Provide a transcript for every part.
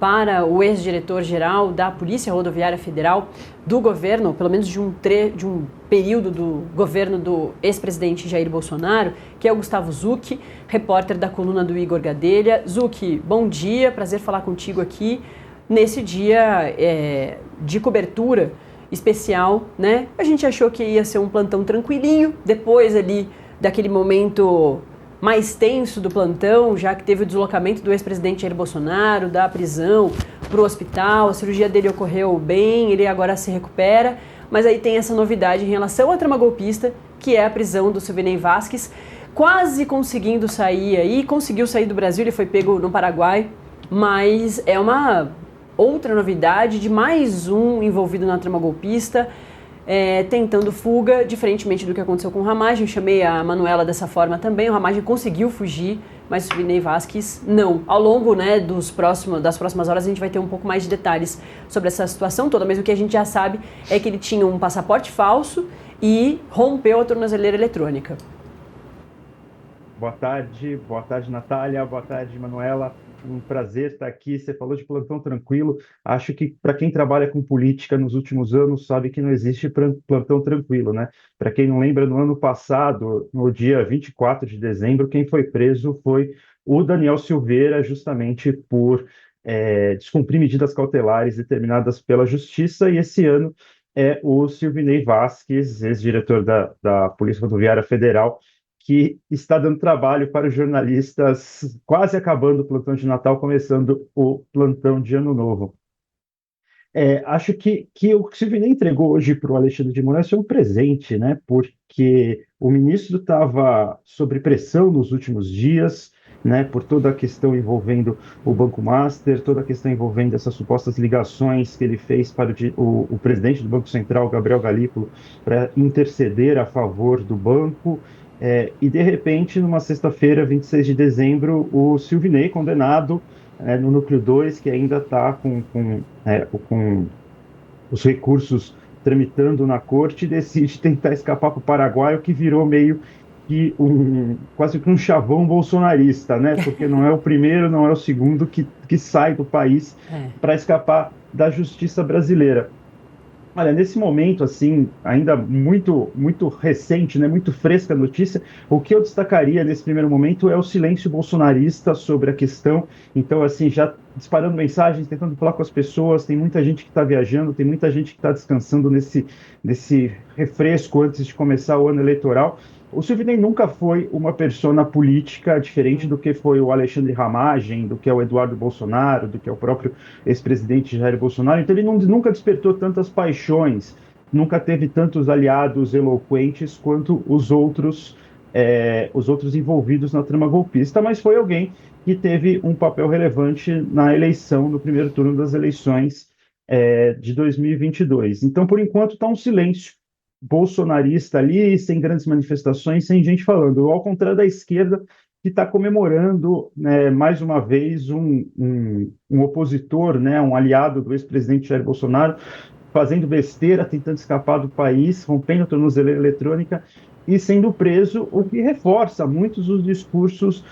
para o ex-diretor-geral da Polícia Rodoviária Federal do governo, pelo menos de um período do governo do ex-presidente Jair Bolsonaro, que é o Gustavo Zucchi, repórter da coluna do Igor Gadelha. Zucchi, bom dia, prazer falar contigo aqui nesse dia de cobertura especial, né? A gente achou que ia ser um plantão tranquilinho, depois ali daquele momento mais tenso do plantão, já que teve o deslocamento do ex-presidente Jair Bolsonaro da prisão para o hospital, a cirurgia dele ocorreu bem, ele agora se recupera, mas aí tem essa novidade em relação à trama golpista, que é a prisão do Silvinei Vasquez, quase conseguindo sair aí, conseguiu sair do Brasil, ele foi pego no Paraguai, mas é uma outra novidade de mais um envolvido na trama golpista, tentando fuga, diferentemente do que aconteceu com o Ramagem. Eu chamei a Manuela dessa forma também, o Ramagem conseguiu fugir, mas o Silvinei Vasquez não. Ao longo, né, das próximas horas a gente vai ter um pouco mais de detalhes sobre essa situação toda, mas o que a gente já sabe é que ele tinha um passaporte falso e rompeu a tornozeleira eletrônica. Boa tarde, Natália, boa tarde, Manuela. Um prazer estar aqui. Você falou de plantão tranquilo. Acho que para quem trabalha com política nos últimos anos sabe que não existe plantão tranquilo, né? Para quem não lembra, no ano passado, no dia 24 de dezembro, quem foi preso foi o Daniel Silveira, justamente por descumprir medidas cautelares determinadas pela Justiça, e esse ano é o Silvinei Vasquez, ex-diretor da Polícia Rodoviária Federal, que está dando trabalho para os jornalistas, quase acabando o plantão de Natal, começando o plantão de Ano Novo. Acho que o que o Silvinei entregou hoje para o Alexandre de Moraes foi um presente, né? Porque o ministro estava sob pressão nos últimos dias, né? Por toda a questão envolvendo o Banco Master, toda a questão envolvendo essas supostas ligações que ele fez para o presidente do Banco Central, Gabriel Galípolo, para interceder a favor do banco. E, de repente, numa sexta-feira, 26 de dezembro, o Silvinei, condenado no núcleo 2, que ainda está com os recursos tramitando na corte, decide tentar escapar para o Paraguai, o que virou meio que quase que um chavão bolsonarista, né? Porque não é o primeiro, não é o segundo que sai do país para escapar da justiça brasileira. Olha, nesse momento, assim, ainda muito, muito recente, né, muito fresca a notícia, o que eu destacaria nesse primeiro momento é o silêncio bolsonarista sobre a questão. Então, assim, já disparando mensagens, tentando falar com as pessoas, tem muita gente que está viajando, tem muita gente que está descansando nesse refresco antes de começar o ano eleitoral. O Silvinei nunca foi uma persona política diferente do que foi o Alexandre Ramagem, do que é o Eduardo Bolsonaro, do que é o próprio ex-presidente Jair Bolsonaro. Então ele nunca despertou tantas paixões, nunca teve tantos aliados eloquentes quanto os outros envolvidos na trama golpista, mas foi alguém que teve um papel relevante na eleição, no primeiro turno das eleições de 2022. Então, por enquanto, está um silêncio bolsonarista ali, sem grandes manifestações, sem gente falando, ao contrário da esquerda, que está comemorando, né, mais uma vez um opositor, né, um aliado do ex-presidente Jair Bolsonaro, fazendo besteira, tentando escapar do país, rompendo a tornozeleira eletrônica e sendo preso, o que reforça muitos os discursos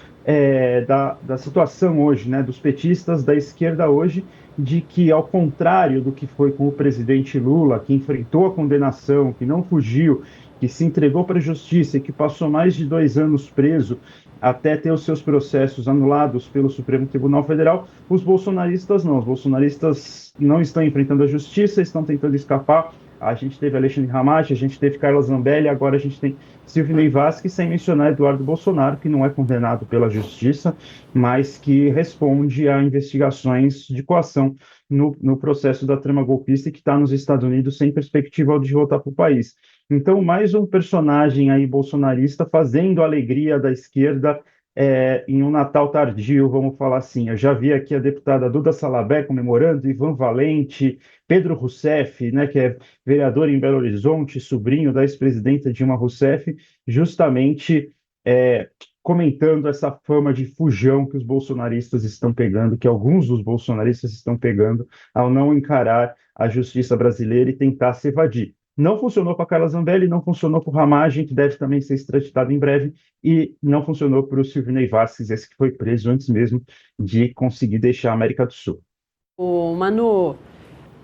da situação hoje, né, dos petistas, da esquerda hoje, de que, ao contrário do que foi com o presidente Lula, que enfrentou a condenação, que não fugiu, que se entregou para a justiça e que passou mais de 2 anos preso até ter os seus processos anulados pelo Supremo Tribunal Federal, os bolsonaristas não. Os bolsonaristas não estão enfrentando a justiça, estão tentando escapar. A gente teve Alexandre Ramagem, a gente teve Carla Zambelli, agora a gente tem Silvinei Vasquez, sem mencionar Eduardo Bolsonaro, que não é condenado pela justiça, mas que responde a investigações de coação no processo da trama golpista e que está nos Estados Unidos sem perspectiva de voltar para o país. Então, mais um personagem aí bolsonarista fazendo a alegria da esquerda em um Natal tardio, vamos falar assim. Eu já vi aqui a deputada Duda Salabé comemorando, Ivan Valente, Pedro Rousseff, né, que é vereador em Belo Horizonte, sobrinho da ex-presidenta Dilma Rousseff, justamente comentando essa fama de fujão que os bolsonaristas estão pegando, que alguns dos bolsonaristas estão pegando ao não encarar a justiça brasileira e tentar se evadir. Não funcionou para Carla Zambelli, não funcionou para o Ramagem, que deve também ser extraditado em breve, e não funcionou para o Silvinei Vasquez, esse que foi preso antes mesmo de conseguir deixar a América do Sul. Ô, Manu,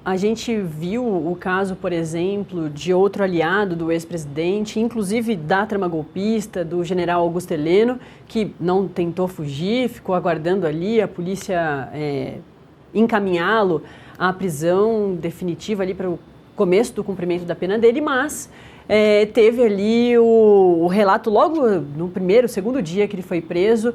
a gente viu o caso, por exemplo, de outro aliado do ex-presidente, inclusive da trama golpista, do general Augusto Heleno, que não tentou fugir, ficou aguardando ali a polícia encaminhá-lo à prisão definitiva ali para o começo do cumprimento da pena dele, mas teve ali o relato logo no segundo dia que ele foi preso,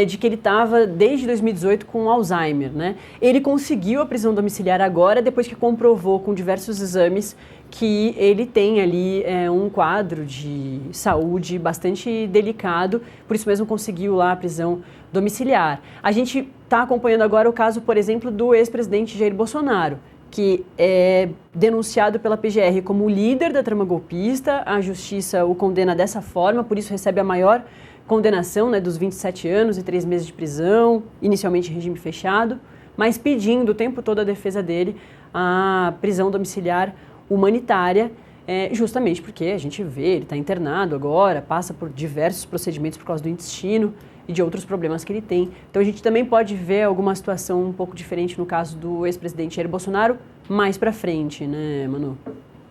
de que ele estava desde 2018 com Alzheimer, né? Ele conseguiu a prisão domiciliar agora, depois que comprovou com diversos exames que ele tem ali um quadro de saúde bastante delicado, por isso mesmo conseguiu lá a prisão domiciliar. A gente está acompanhando agora o caso, por exemplo, do ex-presidente Jair Bolsonaro, que é denunciado pela PGR como líder da trama golpista. A justiça o condena dessa forma, por isso recebe a maior condenação, né, dos 27 anos e 3 meses de prisão, inicialmente em regime fechado, mas pedindo o tempo todo a defesa dele a prisão domiciliar humanitária, justamente porque a gente vê, ele está internado agora, passa por diversos procedimentos por causa do intestino e de outros problemas que ele tem. Então a gente também pode ver alguma situação um pouco diferente no caso do ex-presidente Jair Bolsonaro mais para frente, né, Manu?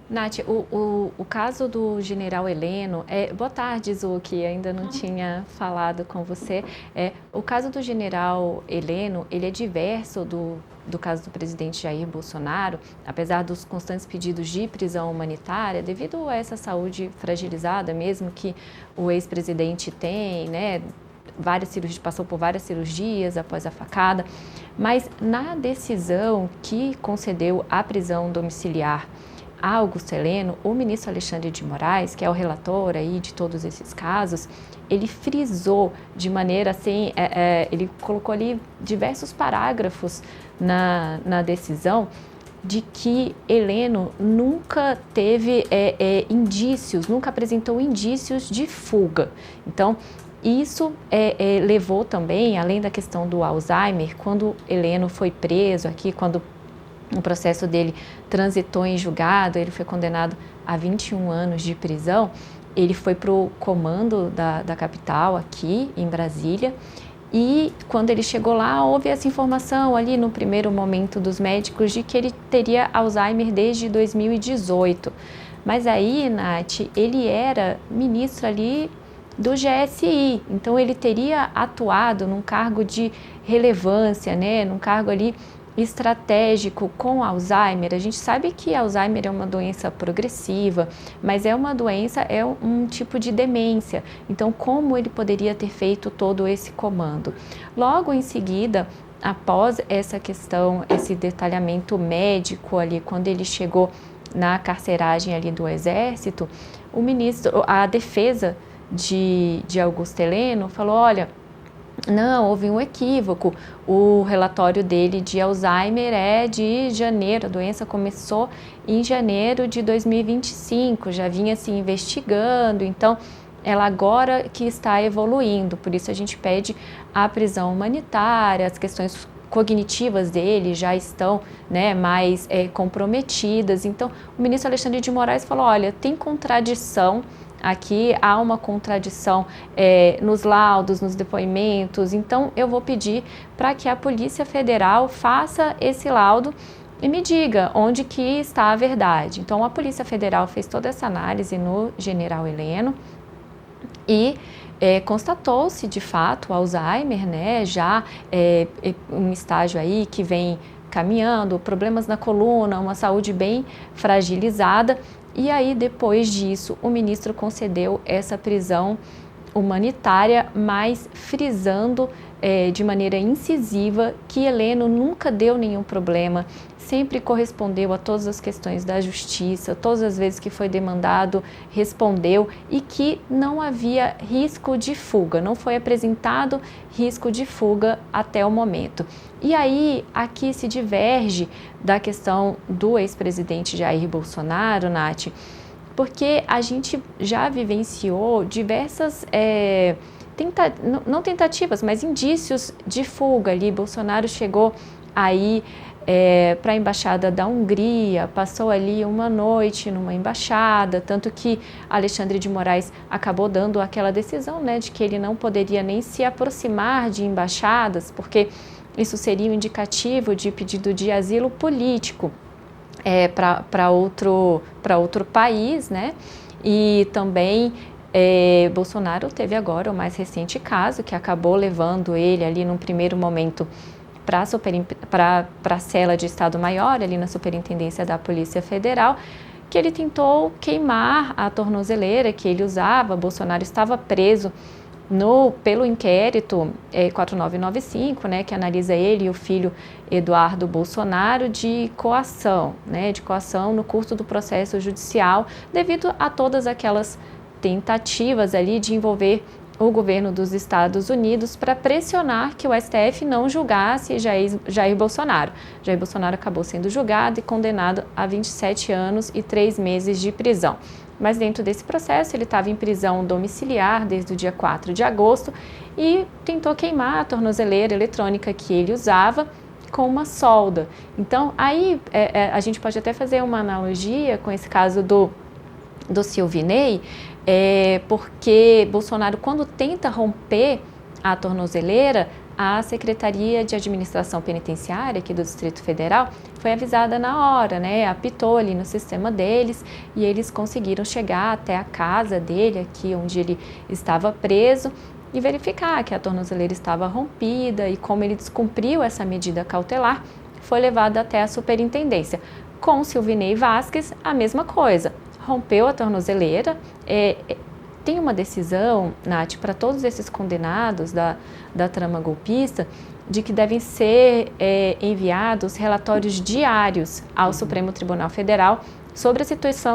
Nath, o caso do general Heleno, boa tarde, Zuki, ainda não tinha falado com você. O caso do general Heleno, ele é diverso do caso do presidente Jair Bolsonaro, apesar dos constantes pedidos de prisão humanitária, devido a essa saúde fragilizada mesmo que o ex-presidente tem, né? Passou por várias cirurgias após a facada, mas na decisão que concedeu a prisão domiciliar a Augusto Heleno, o ministro Alexandre de Moraes, que é o relator aí de todos esses casos, ele frisou de maneira assim, ele colocou ali diversos parágrafos na decisão de que Heleno nunca teve indícios, nunca apresentou indícios de fuga. Então, isso levou também, além da questão do Alzheimer, quando Heleno foi preso aqui, quando o processo dele transitou em julgado, ele foi condenado a 21 anos de prisão, ele foi para o comando da capital, aqui em Brasília, e quando ele chegou lá, houve essa informação ali no primeiro momento dos médicos de que ele teria Alzheimer desde 2018. Mas aí, Nath, ele era ministro ali do GSI, então ele teria atuado num cargo de relevância, né, num cargo ali estratégico com Alzheimer. A gente sabe que Alzheimer é uma doença progressiva, mas é uma doença, é um tipo de demência. Então, como ele poderia ter feito todo esse comando? Logo em seguida, após essa questão, esse detalhamento médico ali, quando ele chegou na carceragem ali do Exército, a defesa de Augusto Heleno falou, olha, não, houve um equívoco, o relatório dele de Alzheimer é de janeiro, a doença começou em janeiro de 2025, já vinha se investigando, então ela agora que está evoluindo, por isso a gente pede a prisão humanitária, as questões cognitivas dele já estão, né, mais comprometidas. Então o ministro Alexandre de Moraes falou, olha, tem contradição. Aqui há uma contradição nos laudos, nos depoimentos, então eu vou pedir para que a Polícia Federal faça esse laudo e me diga onde que está a verdade. Então a Polícia Federal fez toda essa análise no general Heleno e constatou-se de fato Alzheimer, né, já um estágio aí que vem caminhando, problemas na coluna, uma saúde bem fragilizada. E aí, depois disso, o ministro concedeu essa prisão humanitária, mas frisando de maneira incisiva que Heleno nunca deu nenhum problema, sempre correspondeu a todas as questões da justiça, todas as vezes que foi demandado, respondeu e que não havia risco de fuga, não foi apresentado risco de fuga até o momento. E aí, aqui se diverge da questão do ex-presidente Jair Bolsonaro, Nath, porque a gente já vivenciou diversas não tentativas, mas indícios de fuga ali. Bolsonaro chegou aí para a embaixada da Hungria, passou ali uma noite numa embaixada, tanto que Alexandre de Moraes acabou dando aquela decisão, né, de que ele não poderia nem se aproximar de embaixadas, porque isso seria um indicativo de pedido de asilo político para outro país, né? E também Bolsonaro teve agora o mais recente caso, que acabou levando ele ali num primeiro momento para a cela de Estado-Maior, ali na Superintendência da Polícia Federal, que ele tentou queimar a tornozeleira que ele usava. Bolsonaro estava preso pelo inquérito 4995, né, que analisa ele e o filho Eduardo Bolsonaro de coação, né, de coação no curso do processo judicial, devido a todas aquelas tentativas ali de envolver o governo dos Estados Unidos para pressionar que o STF não julgasse Jair Bolsonaro. Jair Bolsonaro acabou sendo julgado e condenado a 27 anos e 3 meses de prisão. Mas dentro desse processo ele estava em prisão domiciliar desde o dia 4 de agosto e tentou queimar a tornozeleira eletrônica que ele usava com uma solda. Então aí a gente pode até fazer uma analogia com esse caso do Silvinei, porque Bolsonaro, quando tenta romper a tornozeleira, a Secretaria de Administração Penitenciária aqui do Distrito Federal foi avisada na hora, né? Apitou ali no sistema deles e eles conseguiram chegar até a casa dele, aqui onde ele estava preso, e verificar que a tornozeleira estava rompida, e como ele descumpriu essa medida cautelar, foi levado até a superintendência. Com Silvinei Vasquez, a mesma coisa, rompeu a tornozeleira. Tem uma decisão, Nath, para todos esses condenados da trama golpista, de que devem ser enviados relatórios diários ao Supremo Tribunal Federal sobre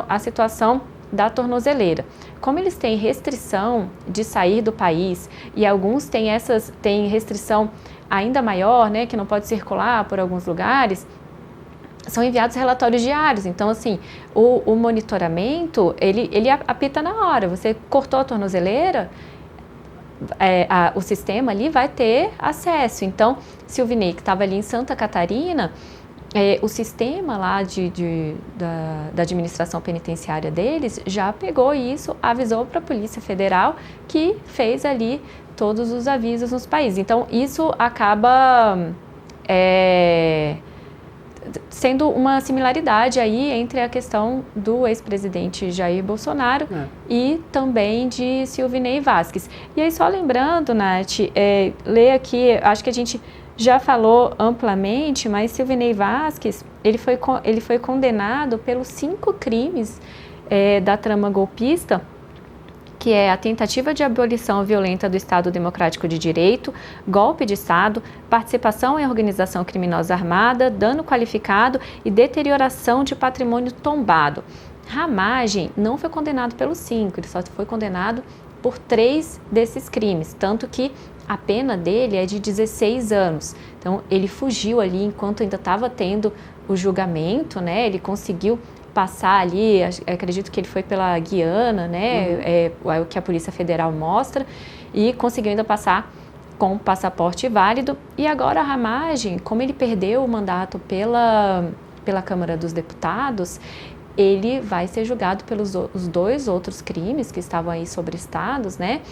a situação da tornozeleira. Como eles têm restrição de sair do país e alguns têm restrição ainda maior, né, que não pode circular por alguns lugares, são enviados relatórios diários. Então, assim, o monitoramento, ele apita na hora. Você cortou a tornozeleira, o sistema ali vai ter acesso. Então, Silvinei, que estava ali em Santa Catarina, o sistema lá da administração penitenciária deles já pegou isso, avisou para a Polícia Federal, que fez ali todos os avisos nos países. Então, isso acaba sendo uma similaridade aí entre a questão do ex-presidente Jair Bolsonaro e também de Silvinei Vasquez. E aí, só lembrando, Nath, ler aqui, acho que a gente já falou amplamente, mas Silvinei Vasquez, ele foi condenado pelos 5 crimes da trama golpista, que é a tentativa de abolição violenta do Estado Democrático de Direito, golpe de Estado, participação em organização criminosa armada, dano qualificado e deterioração de patrimônio tombado. Ramagem não foi condenado pelos 5, ele só foi condenado por 3 desses crimes, tanto que a pena dele é de 16 anos. Então, ele fugiu ali enquanto ainda estava tendo o julgamento, né? Ele conseguiu passar ali, acredito que ele foi pela Guiana, né, é o que a Polícia Federal mostra, e conseguiu ainda passar com passaporte válido. E agora a Ramagem, como ele perdeu o mandato pela Câmara dos Deputados, ele vai ser julgado pelos os 2 outros crimes que estavam aí sobrestados, né,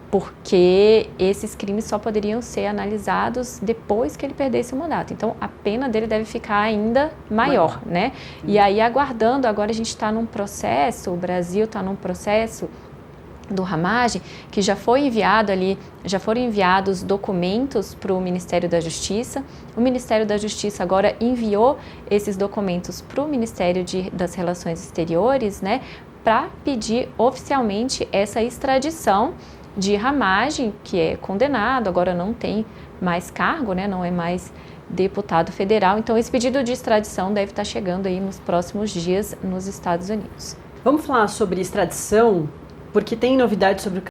porque esses crimes só poderiam ser analisados depois que ele perdesse o mandato. Então, a pena dele deve ficar ainda maior, né? E aí, aguardando, agora a gente está num processo, o Brasil está num processo do Ramagem, que já foram enviados documentos para o Ministério da Justiça. O Ministério da Justiça agora enviou esses documentos para o Ministério das Relações Exteriores, né? Para pedir oficialmente essa extradição de Ramagem, que é condenado, agora não tem mais cargo, né, não é mais deputado federal. Então, esse pedido de extradição deve estar chegando aí nos próximos dias nos Estados Unidos. Vamos falar sobre extradição, porque tem novidades sobre o